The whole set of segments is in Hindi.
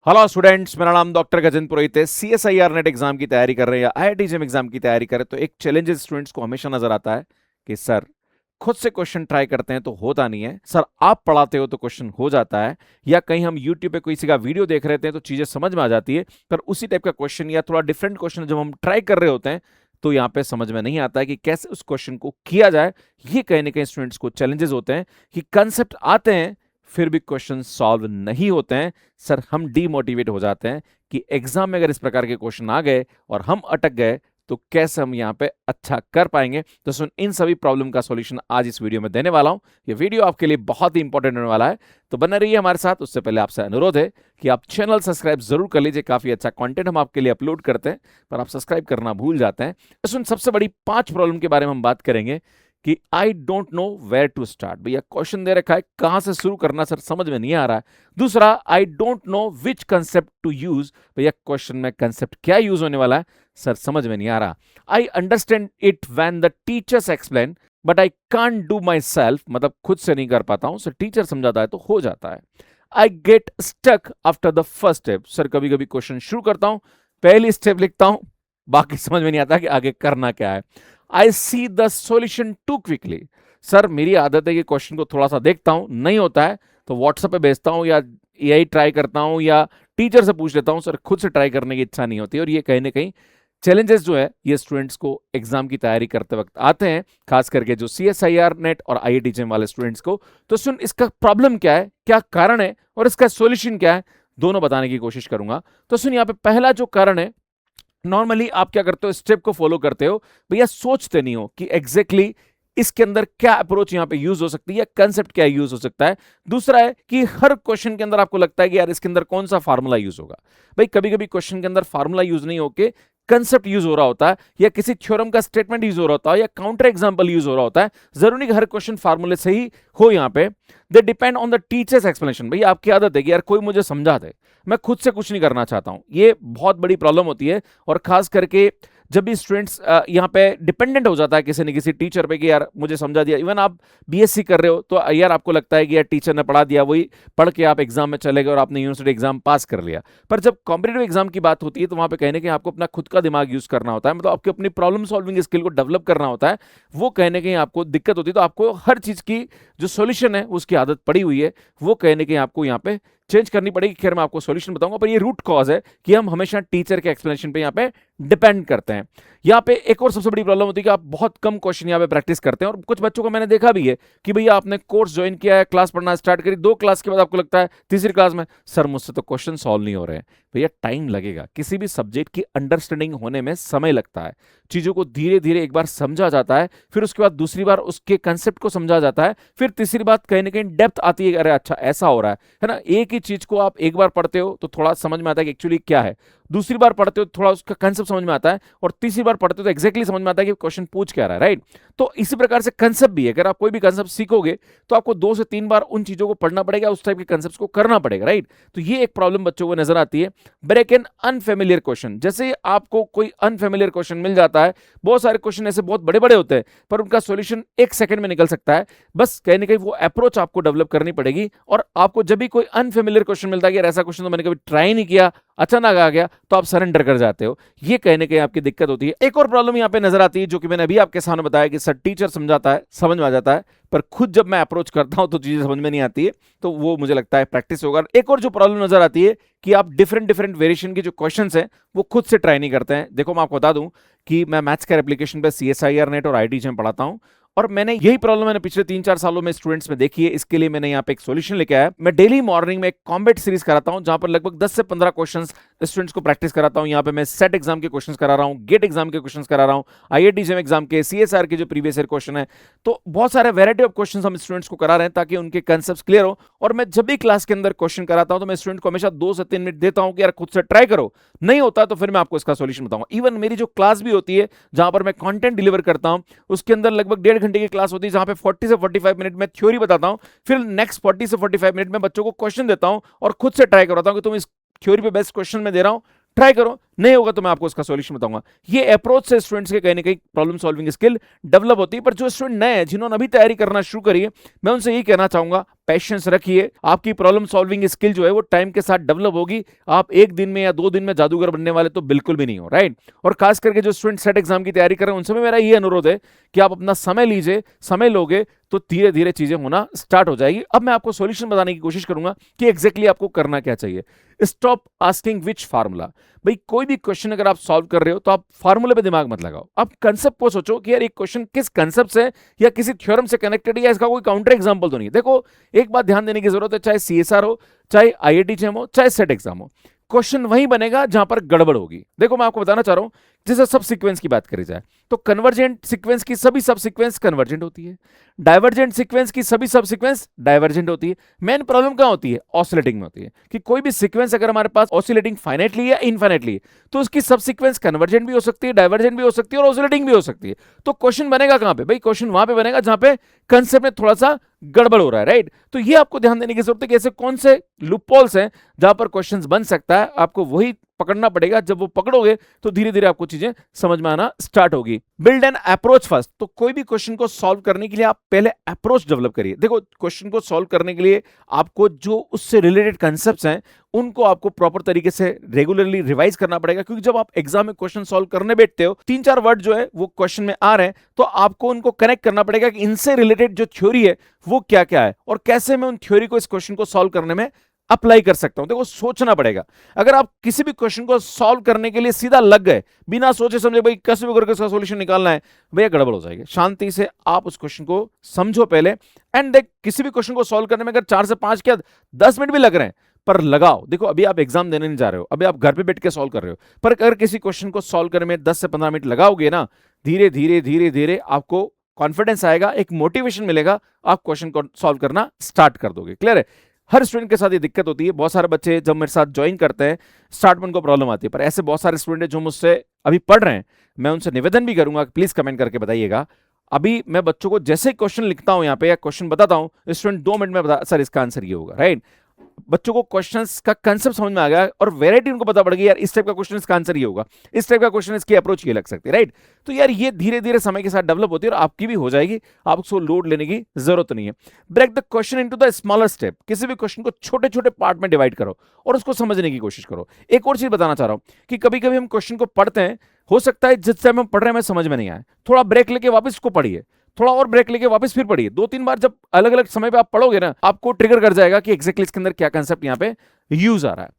हेलो स्टूडेंट्स, मेरा नाम डॉक्टर गजेंद्र पुरोहित है। सीएसआईआर नेट एग्जाम की तैयारी कर रहे हैं या आईआईटी जेईई एग्जाम की तैयारी कर रहे हैं तो एक चैलेंज स्टूडेंट्स को हमेशा नजर आता है कि सर खुद से क्वेश्चन ट्राई करते हैं तो होता नहीं है, सर आप पढ़ाते हो तो क्वेश्चन हो जाता है, या कहीं हम यूट्यूब पे किसी का वीडियो देख रहे थे तो चीजें समझ में आ जाती है, पर उसी टाइप का क्वेश्चन या थोड़ा डिफरेंट क्वेश्चन जब हम ट्राई कर रहे होते हैं तो यहाँ पे समझ में नहीं आता है कि कैसे उस क्वेश्चन को किया जाए। ये कहीं ना कहीं स्टूडेंट्स को चैलेंजेस होते हैं कि कंसेप्ट आते हैं फिर भी क्वेश्चन सॉल्व नहीं होते हैं। सर हम डीमोटिवेट हो जाते हैं कि एग्जाम में अगर इस प्रकार के क्वेश्चन आ गए और हम अटक गए तो कैसे हम यहाँ पे अच्छा कर पाएंगे। तो सुन, इन सभी प्रॉब्लम का सॉल्यूशन आज इस वीडियो में देने वाला हूं। ये वीडियो आपके लिए बहुत ही इंपॉर्टेंट होने वाला है, तो बने रहिए हमारे साथ। उससे पहले आपसे अनुरोध है कि आप चैनल सब्सक्राइब जरूर कर लीजिए। काफी अच्छा कंटेंट हम आपके लिए अपलोड करते हैं, पर आप सब्सक्राइब करना भूल जाते हैं। तो सुन, सबसे बड़ी 5 प्रॉब्लम के बारे में हम बात करेंगे कि I don't know where to start. भैया क्वेश्चन दे रखा है, कहां से शुरू करना सर समझ में नहीं आ रहा है। दूसरा, I don't know which concept to use. भैया क्वेश्चन में कंसेप्ट क्या यूज होने वाला है सर समझ में नहीं आ रहा। I understand it when the teachers explain but I can't do myself. मतलब खुद से नहीं कर पाता हूं, सर टीचर समझाता है तो हो जाता है। I get stuck after the first step. Sir कभी कभी क्वेश्चन शुरू करता हूं, पहली स्टेप लिखता हूं, बाकी समझ में नहीं आता कि आगे करना क्या है। I see the solution too quickly. Sir मेरी आदत है कि क्वेश्चन को थोड़ा सा देखता हूं, नहीं होता है तो व्हाट्सएप पे भेजता हूं या एआई ट्राई करता हूं या टीचर से पूछ लेता हूं। सर खुद से ट्राई करने की इच्छा नहीं होती, और ये कहीं ना कहीं चैलेंजेस जो है ये स्टूडेंट्स को एग्जाम की तैयारी करते वक्त आते हैं, खास करके जो सीएसआईआर नेट और आईआईटी जेईई वाले स्टूडेंट्स को। तो सुन, इसका प्रॉब्लम क्या है, क्या कारण है और इसका सॉल्यूशन क्या है, दोनों बताने की कोशिश करूंगा। तो सुन, यहाँ पे पहला जो कारण है, नॉर्मली आप क्या करते हो, स्टेप को फॉलो करते हो, भैया सोचते नहीं हो कि एग्जैक्टली exactly इसके अंदर क्या अप्रोच यहां पे यूज हो सकती है या कंसेप्ट क्या यूज हो सकता है। दूसरा है कि हर क्वेश्चन के अंदर आपको लगता है कि यार इसके अंदर कौन सा फार्मूला यूज होगा। भाई कभी कभी क्वेश्चन के अंदर फार्मूला यूज नहीं होके कंसेप्ट यूज हो रहा होता है, या किसी थ्योरम का स्टेटमेंट यूज हो रहा होता है, या काउंटर एग्जांपल यूज हो रहा होता है। जरूरी नहीं कि हर क्वेश्चन फार्मूले से ही हो। यहाँ पे they depend on the teachers explanation. भैया आपकी आदत है कि यार कोई मुझे समझा दे, मैं खुद से कुछ नहीं करना चाहता हूं। ये बहुत बड़ी प्रॉब्लम होती है, और खास करके जब भी स्टूडेंट्स यहाँ पे डिपेंडेंट हो जाता है किसी न किसी टीचर पे कि यार मुझे समझा दिया। इवन आप बीएससी कर रहे हो तो यार आपको लगता है कि यार टीचर ने पढ़ा दिया, वही पढ़ के आप एग्जाम में चले गए और आपने यूनिवर्सिटी एग्जाम पास कर लिया। पर जब कॉम्पिटेटिव एग्जाम की बात होती है तो वहां पे कहने के आपको अपना खुद का दिमाग यूज करना होता है, मतलब आपकी अपनी प्रॉब्लम सॉल्विंग स्किल को डेवलप करना होता है। वो कहने के आपको दिक्कत होती है, तो आपको हर चीज की जो सोल्यूशन है उसकी आदत पड़ी हुई है, वो कहने के आपको यहाँ पे चेंज करनी पड़ेगी। खैर मैं आपको सॉल्यूशन बताऊंगा, पर ये रूट कॉज है कि हम हमेशा टीचर के एक्सप्लेनेशन पे यहाँ पे डिपेंड करते हैं। यहाँ पे एक और सबसे बड़ी प्रॉब्लम होती है कि आप बहुत कम क्वेश्चन यहाँ पे प्रैक्टिस करते हैं, और कुछ बच्चों को मैंने देखा भी है कि भैया आपने कोर्स ज्वाइन किया है, क्लास पढ़ना स्टार्ट करी, 2 क्लास के बाद आपको लगता है तीसरी क्लास में सर मुझसे तो क्वेश्चन सॉल्व नहीं हो रहे हैं। भैया टाइम लगेगा, किसी भी सब्जेक्ट की अंडरस्टैंडिंग होने में समय लगता है। चीजों को धीरे धीरे एक बार समझा जाता है, फिर उसके बाद दूसरी बार उसके कंसेप्ट को समझा जाता है, फिर तीसरी बात कहीं ना कहीं डेप्थ आती है, अरे अच्छा ऐसा हो रहा है ना। एक ही चीज को आप एक बार पढ़ते हो तो थोड़ा समझ में आता है कि एक्चुअली क्या है, दूसरी बार पढ़ते हो तो थोड़ा उसका कंसेप्ट समझ में आता है, और तीसरी बार पढ़ते हो तो एक्जैक्टली समझ में आता है कि क्वेश्चन पूछ क्या रहा है, राइट। तो इसी प्रकार से कंसेप्ट भी है, अगर आप कोई भी कंसेप्ट सीखोगे तो आपको 2 से 3 बार उन चीजों को पढ़ना पड़ेगा, उस टाइप के कंसेप्ट को करना पड़ेगा, राइट। तो ये एक प्रॉब्लम बच्चों को नजर आती है। ब्रेक एन अनफेमिलियर क्वेश्चन, जैसे आपको कोई अनफेमिलियर क्वेश्चन मिल जाता है, बहुत सारे क्वेश्चन ऐसे बहुत बड़े बड़े होते हैं पर उनका सॉल्यूशन 1 सेकंड में निकल सकता है। बस कहीं ना कहीं वो अप्रोच आपको डेवलप करनी पड़ेगी, और आपको जब भी कोई अनफेमिलियर क्वेश्चन मिलता है कि यार ऐसा क्वेश्चन तो मैंने कभी ट्राई नहीं किया, अचानक आ गया, तो आप सरेंडर कर जाते हो। ये कहने के आपकी दिक्कत होती है। एक और प्रॉब्लम यहां पे नजर आती है जो कि मैंने अभी आपके सामने बताया कि सर टीचर समझाता है, समझ में आ जाता है, पर खुद जब मैं अप्रोच करता हूं तो चीजें समझ में नहीं आती है, तो वो मुझे लगता है प्रैक्टिस होगा। एक और जो प्रॉब्लम नजर आती है कि आप डिफरेंट डिफरेंट वेरिएशन के जो क्वेश्चंस हैं वो खुद से ट्राई नहीं करते हैं। देखो मैं आपको बता दूं कि मैं मैथ्स के एप्लीकेशन पे सीएसआईआर नेट और आईआईटी जेईई पढ़ाता हूं, और मैंने यही प्रॉब्लम मैंने पिछले 3-4 सालों में स्टूडेंट्स में देखी है। इसके लिए मैंने यहाँ पे एक सॉल्यूशन लेके आया। मैं डेली मॉर्निंग में एक कॉम्बैट सीरीज कराता हूँ जहां पर लगभग 10 से 15 क्वेश्चंस स्टूडेंट्स को प्रैक्टिस कराता हूँ। यहाँ पे मैं सेट एग्जाम के क्वेश्चंस करा रहा हूँ, गेट एग्जाम के क्वेश्चंस करा रहा हूँ, आईआईटी जेईई एग्जाम के, सीएसआर के जो प्रीवियस ईयर क्वेश्चन है, तो बहुत सारे वैरायटी ऑफ क्वेश्चंस हम स्टूडेंट्स को करा रहे हैं ताकि उनके कंसेप्ट क्लियर हो। और मैं जब भी क्लास के अंदर क्वेश्चन कराता हूं तो मैं स्टूडेंट को हमेशा 2 से 3 मिनट देता हूं कि यार खुद से ट्राई करो, नहीं होता तो फिर मैं आपको इसका सॉल्यूशन बताऊंगा। इवन मेरी जो क्लास भी होती है जहां पर मैं कंटेंट डिलीवर करता हूं, उसके अंदर लगभग 1.5 घंटे की क्लास होती है जहां पे 40 से 45 मिनट में थ्योरी बताता हूं, फिर नेक्स्ट 40 से 45 मिनट में बच्चों को क्वेश्चन देता हूं और खुद से ट्राई करवाता हूं कि तुम इस थ्योरी पे बेस्ट क्वेश्चन में दे रहा हूं, ट्राई करो, नहीं होगा तो मैं आपको इसका सॉल्यूशन बताऊंगा। ये अप्रोच से स्टूडेंट्स के कहीं ना कहीं प्रॉब्लम सॉल्विंग स्किल डेवलप होती है। पर जो स्टूडेंट नए हैं, जिन्होंने अभी तैयारी करना शुरू करी है, मैं उनसे यही कहना चाहूंगा, पेशेंस रखिए, आपकी प्रॉब्लम सॉल्विंग स्किल जो है वो टाइम के साथ डेवलप होगी। आप एक दिन में या 2 दिन में जादूगर बनने वाले तो बिल्कुल भी नहीं हो, राइट। और खास करके जो स्टूडेंट सेट एग्जाम की तैयारी कर रहे हैं उनसे भी मेरा ये अनुरोध है कि आप अपना समय लीजिए, समय लोगे तो धीरे धीरे चीजें होना स्टार्ट हो जाएगी। अब मैं आपको सॉल्यूशन बताने की कोशिश करूंगा कि एग्जैक्टली आपको करना क्या चाहिए। स्टॉप आस्किंग विच फार्मूला। भाई कोई भी क्वेश्चन अगर आप सॉल्व कर रहे हो तो आप फार्मूले पे दिमाग मत लगाओ, आप कंसेप्ट को सोचो कि यार एक क्वेश्चन किस कंसेप्ट से या किसी थ्योरम से कनेक्टेड है या इसका कोई काउंटर एग्जांपल तो नहीं है। देखो एक बात ध्यान देने की जरूरत है, चाहे सीएसआर हो, चाहे आईआईटी जेम हो, चाहे सेट एग्जाम हो, क्वेश्चन वही बनेगा जहां पर गड़बड़ होगी। देखो मैं आपको बताना चाह रहा हूं, जैसे सब सीक्वेंस की बात करी जाए तो कन्वर्जेंट सीक्वेंस की सभी सब सीक्वेंस कन्वर्जेंट होती है, डाइवर्जेंट सीक्वेंस की सभी सब सीक्वेंस डाइवर्जेंट होती है। मेन प्रॉब्लम कहां होती है? ऑसिलेटिंग में होती है कि कोई भी सीक्वेंस अगर हमारे पास ऑसिलेटिंग फाइनाइटली या इनफाइनाइटली तो उसकी सब सीक्वेंस कन्वर्जेंट भी हो सकती है, डाइवर्जेंट भी हो सकती है और ऑसिलेटिंग भी हो सकती है। तो क्वेश्चन बनेगा कहां पे? भाई क्वेश्चन वहां पे बनेगा जहां पे कंसेप्ट में थोड़ा सा गड़बड़ हो रहा है, राइट। तो ये आपको ध्यान देने की जरूरत है कि ऐसे कौन से लूपहोल्स हैं जहां पर क्वेश्चंस बन सकता है, आपको वही पकड़ना पड़ेगा। जब वो पकड़ोगे तो धीरे धीरे आपको चीजें समझ में आना स्टार्ट होगी। Build an approach first. तो कोई भी क्वेश्चन को सॉल्व करने के लिए आप पहले अप्रोच डेवलप करिए। देखो क्वेश्चन को सॉल्व करने के लिए आपको जो उससे रिलेटेड कंसेप्ट्स हैं उनको आपको प्रॉपर तरीके से रेगुलरली रिवाइज करना पड़ेगा, क्योंकि जब आप एग्जाम में क्वेश्चन सॉल्व करने बैठते हो 3-4 वर्ड जो है वो क्वेश्चन में आ रहे हैं तो आपको उनको कनेक्ट करना पड़ेगा कि इनसे रिलेटेड जो थ्योरी है वो क्या क्या है और कैसे मैं उन थ्योरी को इस क्वेश्चन को सॉल्व करने में अप्लाई कर सकता हूं। देखो सोचना पड़ेगा। अगर आप किसी भी क्वेश्चन को सॉल्व करने के लिए सीधा लग गए बिना सोचे समझे भाई कैसे भी करके इसका सॉल्यूशन निकालना है, भैया गड़बड़ हो जाएगी। शांति से आप उस क्वेश्चन को समझो पहले एंड देख किसी भी क्वेश्चन को सॉल्व करने में अगर 4 से 5 क्या 10 मिनट भी लग रहे हैं पर लगाओ। देखो अभी आप एग्जाम देने नहीं जा रहे हो, अभी आप घर पे बैठ के सॉल्व कर रहे हो, पर अगर किसी क्वेश्चन को सॉल्व करने में 10 से 15 मिनट लगाओगे ना, धीरे धीरे धीरे धीरे आपको कॉन्फिडेंस आएगा, एक मोटिवेशन मिलेगा, आप क्वेश्चन को सॉल्व करना स्टार्ट कर दोगे। क्लियर है? हर स्टूडेंट के साथ ये दिक्कत होती है। बहुत सारे बच्चे जब मेरे साथ ज्वाइन करते हैं स्टार्ट में उनको प्रॉब्लम आती है, पर ऐसे बहुत सारे स्टूडेंट हैं जो मुझसे अभी पढ़ रहे हैं, मैं उनसे निवेदन भी करूंगा प्लीज कमेंट करके बताइएगा। अभी मैं बच्चों को जैसे क्वेश्चन लिखता हूं यहाँ पे या क्वेश्चन बताता हूं, स्टूडेंट 2 मिनट में बता सर इसका आंसर ये होगा, राइट। बच्चों को क्वेश्चंस का कंसेप्ट समझ में आ गया और वैरायटी उनको पता पड़ गई, यार इस टाइप का क्वेश्चन इसका आंसर ये होगा, इस टाइप का क्वेश्चन इसकी अप्रोच ये लग सकती है, राइट। तो यार ये धीरे धीरे समय के साथ डेवलप होती है और आपकी भी हो जाएगी, आप उसको लोड लेने की जरूरत नहीं है। Break the question into the smaller step. किसी भी क्वेश्चन को छोटे छोटे पार्ट में डिवाइड करो और उसको समझने की कोशिश करो। एक और चीज बताना चाह रहा हूं कि कभी कभी हम क्वेश्चन को पढ़ते हैं, हो सकता है जिस टाइम हम पढ़ रहे हैं हमें समझ में नहीं आए, थोड़ा ब्रेक लेके वापस उसको पढ़िए, थोड़ा और ब्रेक लेके वापस फिर पढ़िए। 2-3 बार जब अलग अलग समय पे आप पढ़ोगे ना, आपको ट्रिगर कर जाएगा कि एग्जैक्टली इसके अंदर क्या कंसेप्ट यहाँ पे यूज आ रहा है।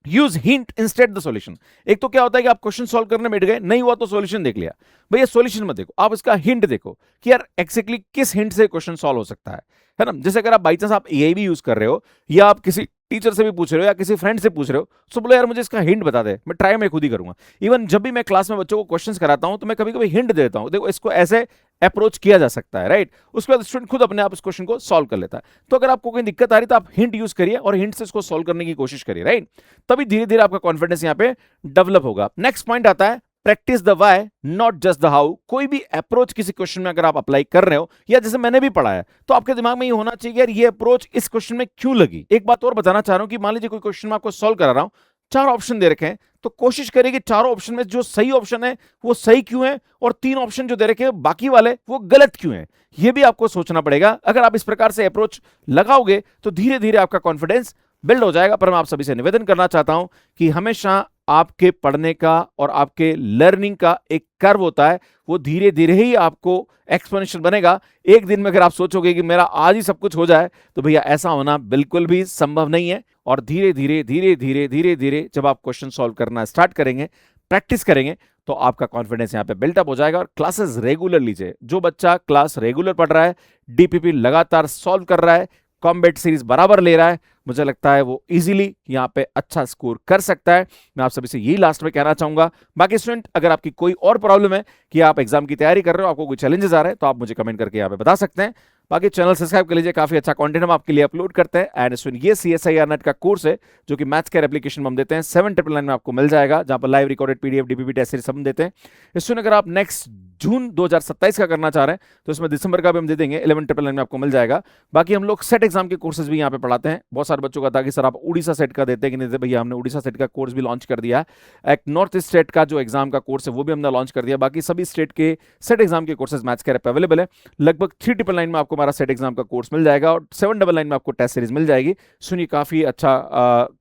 Use hint instead the solution. एक तो क्या होता है कि आप क्वेश्चन सॉल्व करने बैठ गए, नहीं हुआ तो सॉल्यूशन देख लिया, भैया सॉल्यूशन मत देखो, आप इसका हिंट देखो कि यार एक्जैक्टली किस हिंट से क्वेश्चन सॉल्व हो सकता है ना। जैसे अगर आप बाई चांस आप एआई भी यूज कर रहे हो या आप किसी टीचर से भी पूछ रहे हो या किसी फ्रेंड से पूछ रहे हो, तो बोलो यार मुझे इसका हिंट बता दे, मैं ट्राई मैं खुद ही करूंगा। इवन जब भी मैं क्लास में बच्चों को क्वेश्चंस कराता हूं तो मैं कभी कभी हिंट देता हूं, देखो इसको ऐसे अप्रोच किया जा सकता है, राइट। उसके बाद स्टूडेंट खुद अपने आप इस क्वेश्चन को सॉल्व कर लेता है। तो अगर आपको कोई दिक्कत आ रही तो आप हिंट यूज करिए और हिंट से इसको सॉल्व करने की कोशिश करिए, राइट। तभी धीरे धीरे आपका कॉन्फिडेंस यहाँ पे डेवलप होगा। नेक्स्ट पॉइंट आता है practice the why not just the how. कोई भी अप्रोच किसी क्वेश्चन में अगर आप अप्लाई कर रहे हो या जैसे मैंने भी पढ़ा है तो आपके दिमाग में ये होना चाहिए यार ये अप्रोच इस क्वेश्चन में क्यों लगी। एक बात और बताना चाह रहा हूं कि मान लीजिए कोई क्वेश्चन में आपको सॉल्व करा रहा हूं, 4 ऑप्शन दे रखे हैं, तो कोशिश करिए कि चारों ऑप्शन में जो सही ऑप्शन है वो सही क्यों है और 3 ऑप्शन जो दे रखे हैं बाकी वाले वो गलत क्यों है, ये भी आपको सोचना पड़ेगा। अगर आप इस प्रकार से अप्रोच लगाओगे तो धीरे धीरे आपका कॉन्फिडेंस बिल्ड हो जाएगा। पर मैं आप सभी से निवेदन करना चाहता हूं कि हमेशा आपके पढ़ने का और आपके लर्निंग का एक कर्व होता है, वो धीरे धीरे ही आपको एक्सपोनेंशियल बनेगा। एक दिन में अगर आप सोचोगे कि मेरा आज ही सब कुछ हो जाए तो भैया ऐसा होना बिल्कुल भी संभव नहीं है। और धीरे धीरे धीरे धीरे धीरे धीरे जब आप क्वेश्चन सॉल्व करना स्टार्ट करेंगे, प्रैक्टिस करेंगे, तो आपका कॉन्फिडेंस यहाँ पे बिल्टअप हो जाएगा। और क्लासेस रेगुलर लीजिए। जो बच्चा क्लास रेगुलर पढ़ रहा है, डीपीपी लगातार सॉल्व कर रहा है, कॉम्बैट सीरीज बराबर ले रहा है, मुझे लगता है वो इजीली यहाँ पे अच्छा स्कोर कर सकता है। मैं आप सभी से यही लास्ट में कहना चाहूंगा। बाकी स्टूडेंट अगर आपकी कोई और प्रॉब्लम है कि आप एग्जाम की तैयारी कर रहे हो, आपको कोई चैलेंजेस आ रहे हैं, तो आप मुझे कमेंट करके यहाँ पे बता सकते हैं। बाकी चैनल सब्सक्राइब कर लीजिए, काफी अच्छा कंटेंट हम आपके लिए अपलोड करते हैं। एंड स्टूडेंट ये CSIR नेट का कोर्स है जो कि मैथ्स केयर एप्लीकेशन में हम देते हैं, 7999 में आपको मिल जाएगा, जहां पर live recorded PDF DPP test series हम देते हैं। स्टूडेंट अगर आप नेक्स्ट जून 2027 का करना चाह रहे हैं तो इसमें दिसंबर का भी हम दे देंगे, 11,999 में आपको मिल जाएगा। बाकी हम लोग सेट एग्जाम के कोर्सेज भी यहाँ पे पढ़ाते हैं। बहुत सारे बच्चों का था कि सर आप उड़ीसा सेट का देते हैं कि नहीं देते, भैया हमने उड़ीसा सेट का कोर्स भी लॉन्च कर दिया है। एक नॉर्थ ईस्ट स्टेट का जो एग्जाम का कोर्स है वो भी हमने लॉन्च कर दिया। बाकी सभी स्टेट के सेट एग्जाम के कोर्सेज मैथ्स के ऐप पे अवेलेबल है। लगभग 399 में आपको हमारा सेट एग्जाम का कोर्स मिल जाएगा और 799 में आपको टेस्ट सीरीज मिल जाएगी। सुनिए, काफी अच्छा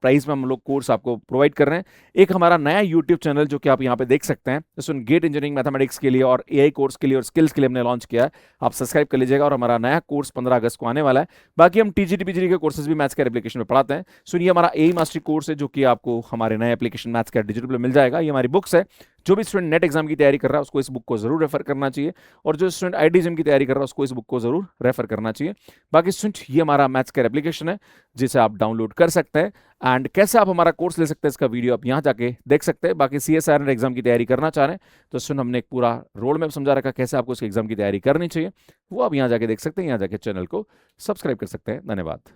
प्राइस में हम लोग कोर्स आपको प्रोवाइड कर रहे हैं। एक हमारा नया यूट्यूब चैनल जो कि आप यहाँ पे देख सकते हैं, जिसमें गेट इंजीनियरिंग मैथमेटिक्स के लिए और एआई कोर्स के लिए और स्किल्स के लिए हमने लॉन्च किया है। आप सब्सक्राइब कर लीजिएगा और हमारा नया कोर्स 15 अगस्त को आने वाला है। बाकी हम टीजीटी पीजीटी के कोर्सेज भी मैथ्स के एप्लीकेशन में पढ़ाते हैं। सुनिए, हमारा एआई मास्टरी कोर्स है जो कि आपको हमारे नए एप्लीकेशन मैथ्स का डिजिटल पे मिल जाएगा। ये हमारी बुक्स है। जो भी स्टूडेंट नेट एग्जाम की तैयारी कर रहा है उसको इस बुक को जरूर रेफर करना चाहिए, और जो स्टूडेंट आईआईटी की तैयारी कर रहा है उसको इस बुक को जरूर रेफर करना चाहिए। बाकी स्टूडेंट, ये हमारा मैथ्स का एप्लीकेशन है जिसे आप डाउनलोड कर सकते हैं। एंड कैसे आप हमारा कोर्स ले सकते हैं इसका वीडियो आप यहाँ जाके देख सकते हैं। बाकी सीएसआईआर नेट एग्जाम की तैयारी करना चाह रहे हैं तो सुन, हमने एक पूरा रोड मैप समझा रखा कैसे आपको उस एग्जाम की तैयारी करनी चाहिए, वो आप यहाँ जाके देख सकते हैं। यहाँ जाके चैनल को सब्सक्राइब कर सकते हैं। धन्यवाद।